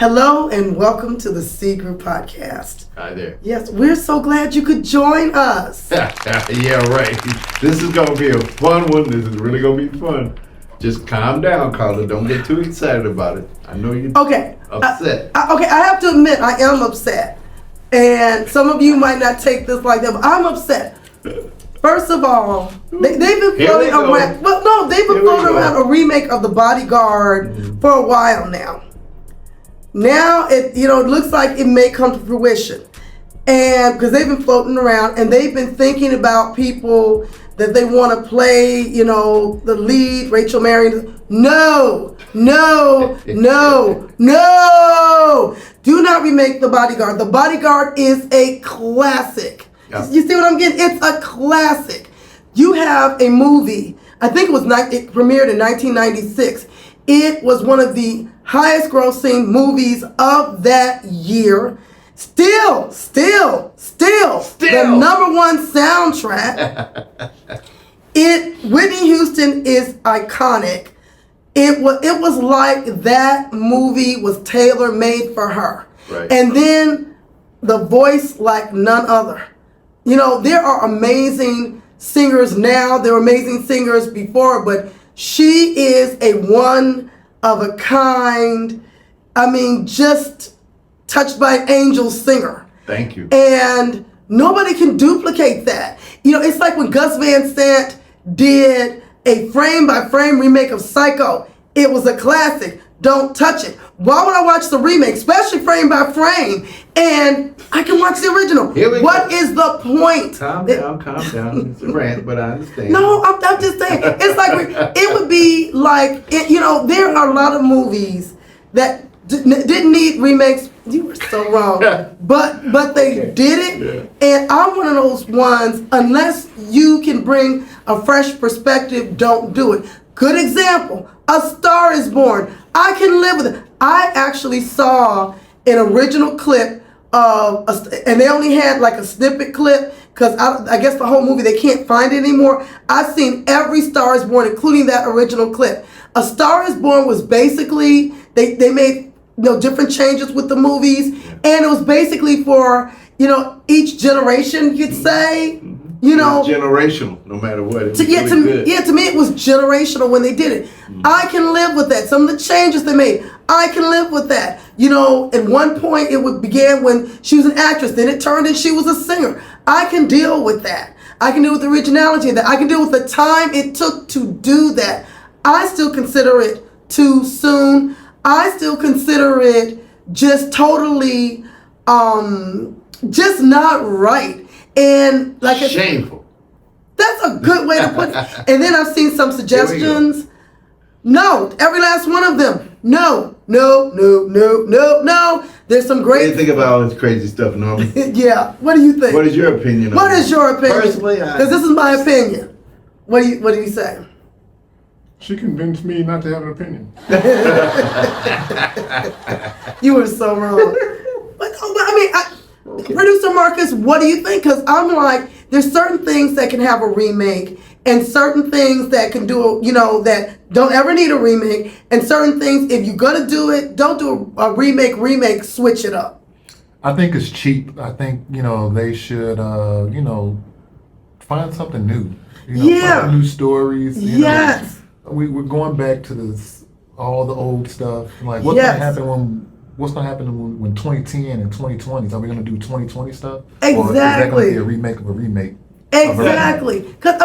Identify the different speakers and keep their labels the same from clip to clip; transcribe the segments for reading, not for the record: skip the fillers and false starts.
Speaker 1: Hello and welcome to the C Group Podcast.
Speaker 2: Hi there.
Speaker 1: Yes, we're so glad you could join us.
Speaker 2: Yeah, right. This is going to be a fun one. This is really going to be fun. Just calm down, Karla. Don't get too excited about it. I know you're upset.
Speaker 1: I have to admit, I am upset. And some of you might not take this like that, but I'm upset. First of all, they've been floating around. Well, no, they've been floating around a remake of the Bodyguard for a while now. Now it looks like it may come to fruition, and because they've been floating around and they've been thinking about people that they want to play, the lead, Rachel Marion. No. Do not remake The Bodyguard. The Bodyguard is a classic. Yep. You see what I'm getting? It's a classic. You have a movie, I think it premiered in 1996. It was one of the highest grossing movies of that year. Still the number one soundtrack. Whitney Houston is iconic. It was like that movie was tailor made for her.
Speaker 2: Right.
Speaker 1: And then the voice like none other. There are amazing singers now. There were amazing singers before, but she is a one of a kind, just touched by an angel singer.
Speaker 2: Thank you.
Speaker 1: And nobody can duplicate that. It's like when Gus Van Sant did a frame-by-frame remake of Psycho. It was a classic. Don't touch it. Why would I watch the remake, especially frame by frame, and I can watch the original? What is the point?
Speaker 2: Calm down. It's a rant, but I understand.
Speaker 1: No, I'm just saying. It's like, it would be like, there are a lot of movies that didn't need remakes. You were so wrong. But they did it. Yeah. And I'm one of those ones, unless you can bring a fresh perspective, don't do it. Good example, A Star is Born. I can live with it. I actually saw an original clip and they only had like a snippet clip because I guess the whole movie, they can't find it anymore. I've seen every Star is Born, including that original clip. A Star is Born was basically, they made different changes with the movies, and it was basically for, each generation, you'd say.
Speaker 2: Generational, no matter what.
Speaker 1: To me it was generational when they did it. I can live with that. Some of the changes they made, I can live with that. At one point it began when she was an actress, then it turned and she was a singer. I can deal with that. I can deal with the originality of that. I can deal with the time it took to do that. I still consider it too soon. I still consider it just totally, just not right. And
Speaker 2: shameful.
Speaker 1: That's a good way to put it. And then I've seen some suggestions. No, every last one of them. No. There's some great.
Speaker 2: What do you think about all this crazy stuff, Norman?
Speaker 1: Yeah. What do you think?
Speaker 2: What is your opinion?
Speaker 1: What is your opinion?
Speaker 2: Personally,
Speaker 1: because this is my opinion. What do you say?
Speaker 3: She convinced me not to have an opinion.
Speaker 1: You were so wrong. Producer Marcus, what do you think? Because I'm like, there's certain things that can have a remake, and certain things that can do, that don't ever need a remake, and certain things, if you're gonna do it, don't do a remake, switch it up.
Speaker 3: I think it's cheap. I think, they should, find something new. Find new stories.
Speaker 1: Yes.
Speaker 3: We're going back to all the old stuff. Like, what's gonna happen when 2010 and 2020? Are we going to do 2020 stuff?
Speaker 1: Exactly.
Speaker 3: Or is that going to be a remake of a remake?
Speaker 1: Exactly. Because,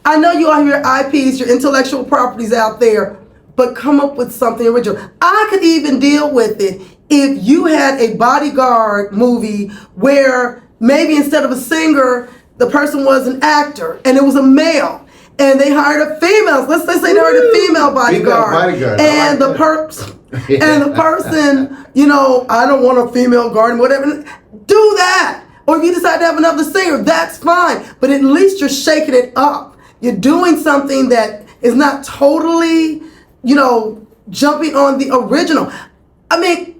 Speaker 1: I know you all have your IPs, your intellectual properties out there, but come up with something original. I could even deal with it if you had a Bodyguard movie where maybe instead of a singer, the person was an actor and it was a male. And they hired a female. Let's say they hired a female bodyguard. And the person, I don't want a female guard, whatever. Do that. Or if you decide to have another singer, that's fine. But at least you're shaking it up. You're doing something that is not totally, jumping on the original. And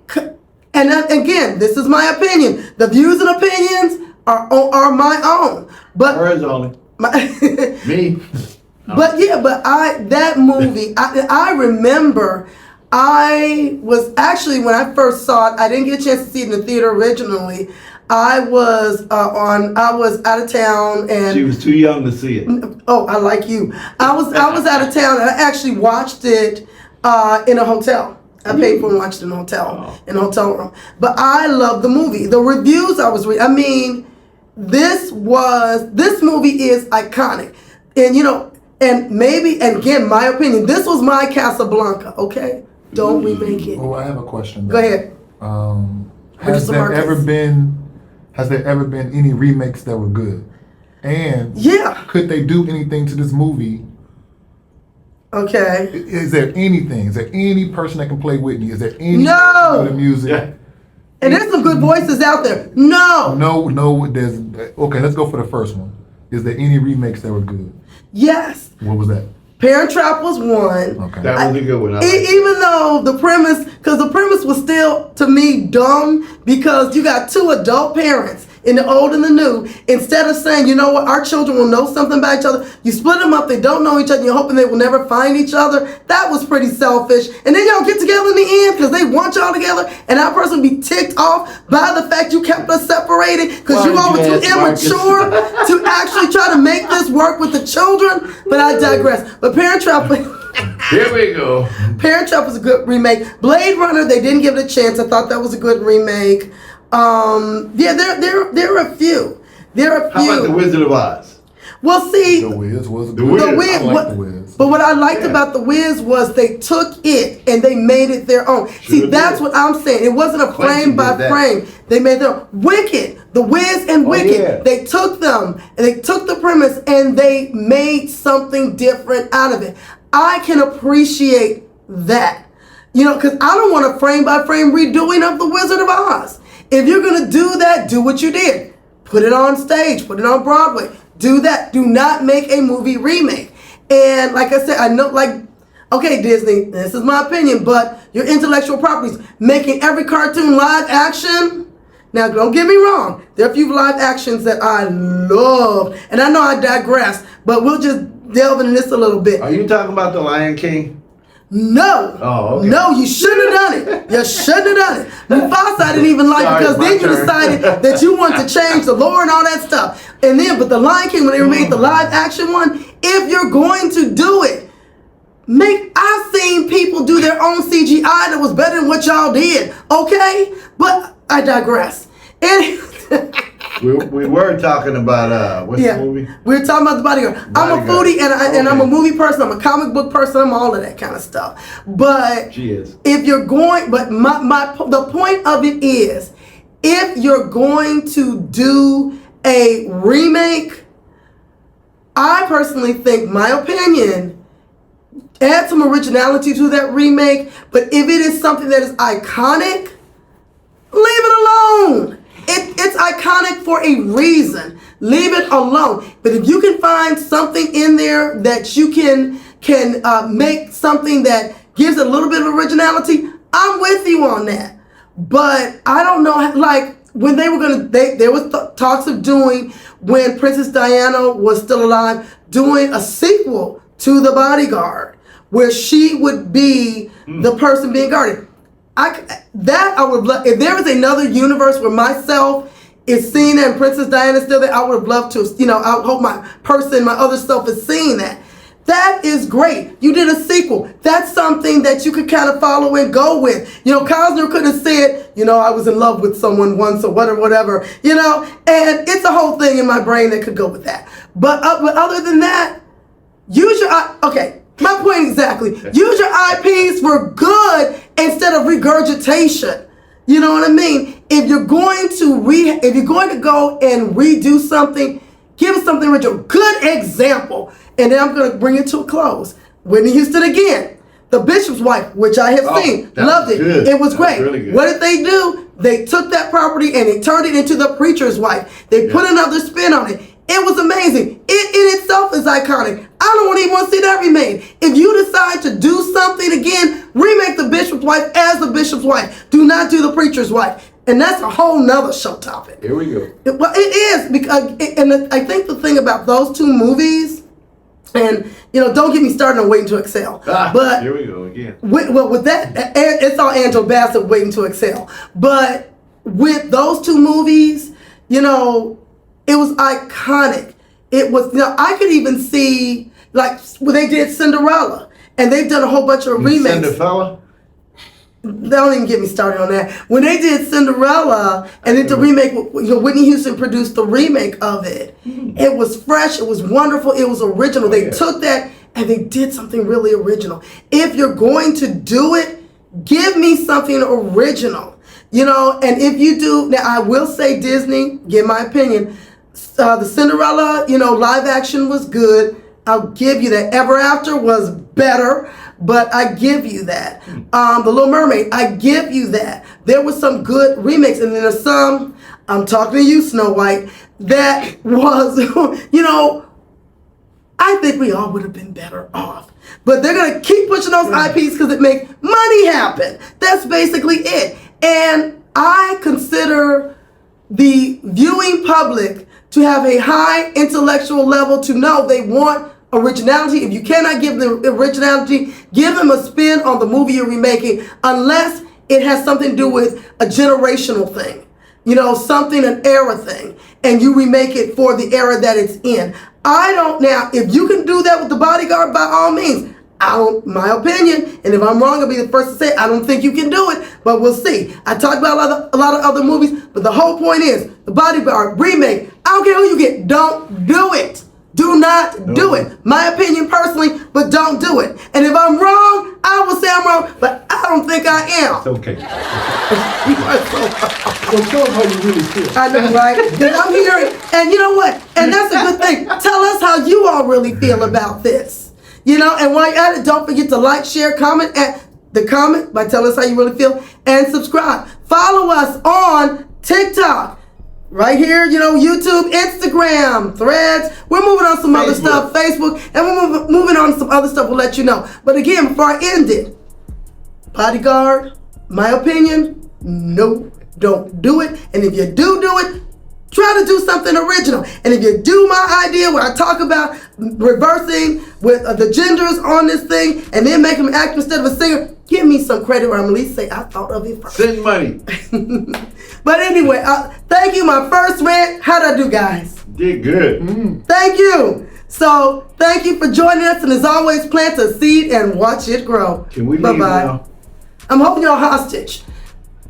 Speaker 1: again, this is my opinion. The views and opinions are my own. But
Speaker 2: hers only. Me.
Speaker 1: But that movie, I remember I was actually, when I first saw it, I didn't get a chance to see it in the theater originally. I was out of town, and
Speaker 2: she was too young to see it.
Speaker 1: Oh, I like you. I was out of town, and I actually watched it in a hotel. I paid for and watched it in a hotel, in a hotel room. But I love the movie. The reviews I was reading, I mean, this movie is iconic. And and maybe, and again, my opinion, this was my Casablanca, okay? Don't remake it.
Speaker 3: Oh, I have a question.
Speaker 1: Go ahead.
Speaker 3: Has there ever been any remakes that were good? And could they do anything to this movie?
Speaker 1: Okay.
Speaker 3: Is there anything? Is there any person that can play Whitney? Is there any
Speaker 1: No.
Speaker 3: music?
Speaker 2: Yeah.
Speaker 1: And there's some good voices out there. No.
Speaker 3: There's okay. Let's go for the first one. Is there any remakes that were good?
Speaker 1: Yes.
Speaker 3: What was that?
Speaker 1: Parent Trap was one.
Speaker 3: Okay.
Speaker 2: That was a good one.
Speaker 1: Even though the premise was still, to me, dumb, because you got two adult parents in the old and the new. Instead of saying, you know what, our children will know something about each other, you split them up, they don't know each other, you're hoping they will never find each other. That was pretty selfish. And then y'all get together in the end because they want y'all together, and that person be ticked off by the fact you kept us separated because you all were too immature to actually try to make this work with the children. But I digress. But Parent Trap...
Speaker 2: Here we go.
Speaker 1: Parent Trap was a good remake. Blade Runner, they didn't give it a chance. I thought that was a good remake. There are a few. There are a few.
Speaker 2: How about The Wizard of Oz?
Speaker 1: Well, see,
Speaker 3: The Wiz was
Speaker 2: The Wiz.
Speaker 3: I like The Wiz.
Speaker 1: But what I liked about The Wiz was they took it and they made it their own. See, that's what I'm saying. It wasn't a frame by frame. They made their own. Wicked, The Wiz and Wicked, they took them and they took the premise and they made something different out of it. I can appreciate that. Because I don't want a frame by frame redoing of The Wizard of Oz. If you're going to do that, do what you did. Put it on stage. Put it on Broadway. Do that. Do not make a movie remake. And like I said, I know, okay, Disney, this is my opinion, but your intellectual properties, making every cartoon live action. Now, don't get me wrong. There are a few live actions that I love. And I know I digress, but we'll just delve into this a little bit.
Speaker 2: Are you talking about The Lion King?
Speaker 1: No.
Speaker 2: Oh, okay.
Speaker 1: No, you shouldn't have done it. You shouldn't have done it. Mufasa I didn't even like because then you decided that you want to change the lore and all that stuff. And then, but The Lion King, when they made the live action one, if you're going to do it, I've seen people do their own CGI that was better than what y'all did. Okay? But I digress.
Speaker 2: We were talking about what's the movie?
Speaker 1: We were talking about The Bodyguard. I'm a foodie and I'm a movie person. I'm a comic book person. I'm all of that kind of stuff. But
Speaker 2: She is.
Speaker 1: If you're going, but the point of it is, if you're going to do a remake, I personally think, my opinion, add some originality to that remake. But if it is something that is iconic, leave it alone. It's iconic for a reason. Leave it alone. But if you can find something in there that you can make something that gives it a little bit of originality, I'm with you on that. But I don't know, when they were there was talks of doing, when Princess Diana was still alive, doing a sequel to The Bodyguard, where she would be the person being guarded. I would love. If there was another universe where myself is seeing that and Princess Diana is still there, I would have loved to. I hope my other self is seeing that. That is great. You did a sequel. That's something that you could kind of follow and go with. Costner could have said, I was in love with someone once or whatever. And it's a whole thing in my brain that could go with that. But other than that, use your okay. My point exactly. Use your IPs for good instead of regurgitation. You know what I mean? If you're going to go and redo something, give us something original. Good example. And then I'm going to bring it to a close. Whitney Houston again. The Bishop's Wife, which I have seen. Loved it.
Speaker 2: Good.
Speaker 1: It was great.
Speaker 2: Really good.
Speaker 1: What did they do? They took that property and they turned it into The Preacher's Wife. They put another spin on it. It was amazing. It in itself is iconic. I don't even want to see that remade. If you decide to do something again, remake The Bishop's Wife as The Bishop's Wife. Do not do The Preacher's Wife. And that's a whole nother show topic.
Speaker 2: Here we go.
Speaker 1: Well, it is, because, and I think the thing about those two movies, And, don't get me started on Waiting to Exhale. But
Speaker 2: here we go again.
Speaker 1: With that, it's all Angela Bassett, Waiting to Exhale. But with those two movies, it was iconic. It was, I could even see, like, when they did Cinderella, and they've done a whole bunch of remakes.
Speaker 2: Cinderella?
Speaker 1: Don't even get me started on that. When they did Cinderella, and then the remake, Whitney Houston produced the remake of it. It was fresh, it was wonderful, it was original. They took that and they did something really original. If you're going to do it, give me something original. And if you do, now I will say Disney, give my opinion, the Cinderella, live action was good. I'll give you that. Ever After was better, but I give you that. The Little Mermaid, I give you that. There was some good remakes, and then there's some, I'm talking to you, Snow White, that was, I think we all would have been better off. But they're going to keep pushing those IPs because it makes money happen. That's basically it. And I consider the viewing public to have a high intellectual level to know they want originality. If you cannot give them originality, give them a spin on the movie you're remaking, unless it has something to do with a generational thing. Something, an era thing, and you remake it for the era that it's in. Now, if you can do that with The Bodyguard, by all means, my opinion, and if I'm wrong, I'll be the first to say I don't think you can do it, but we'll see. I talked about a lot of other movies, but the whole point is, The Bodyguard remake, I don't care who you get, don't do it. Do not do it. My opinion personally, but don't do it. And if I'm wrong, I will say I'm wrong, but I don't think I am.
Speaker 2: It's okay.
Speaker 3: Well, tell them how you really feel.
Speaker 1: I know, right? Because I'm hearing, and you know what? And that's a good thing. Tell us how you all really feel about this. And while you're at it, don't forget to like, share, comment at the comment by telling us how you really feel, and subscribe. Follow us on TikTok. Right here, YouTube, Instagram, Threads. We're moving on some other stuff, Facebook, and we're moving on to some other stuff. We'll let you know. But again, before I end it, Bodyguard, my opinion, no, don't do it. And if you do it, try to do something original. And if you do my idea where I talk about reversing with the genders on this thing and then make them an actor instead of a singer, give me some credit where I'm at least say I thought of it first.
Speaker 2: Send money.
Speaker 1: But anyway, thank you. My first rant. How'd I do, guys?
Speaker 2: Did good.
Speaker 1: Thank you. So thank you for joining us. And as always, plant a seed and watch it grow.
Speaker 2: Can we leave
Speaker 1: Bye-bye.
Speaker 2: now?
Speaker 1: I'm holding y'all hostage.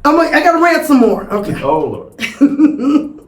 Speaker 1: I got to rant some more. Okay.
Speaker 2: Oh, Lord.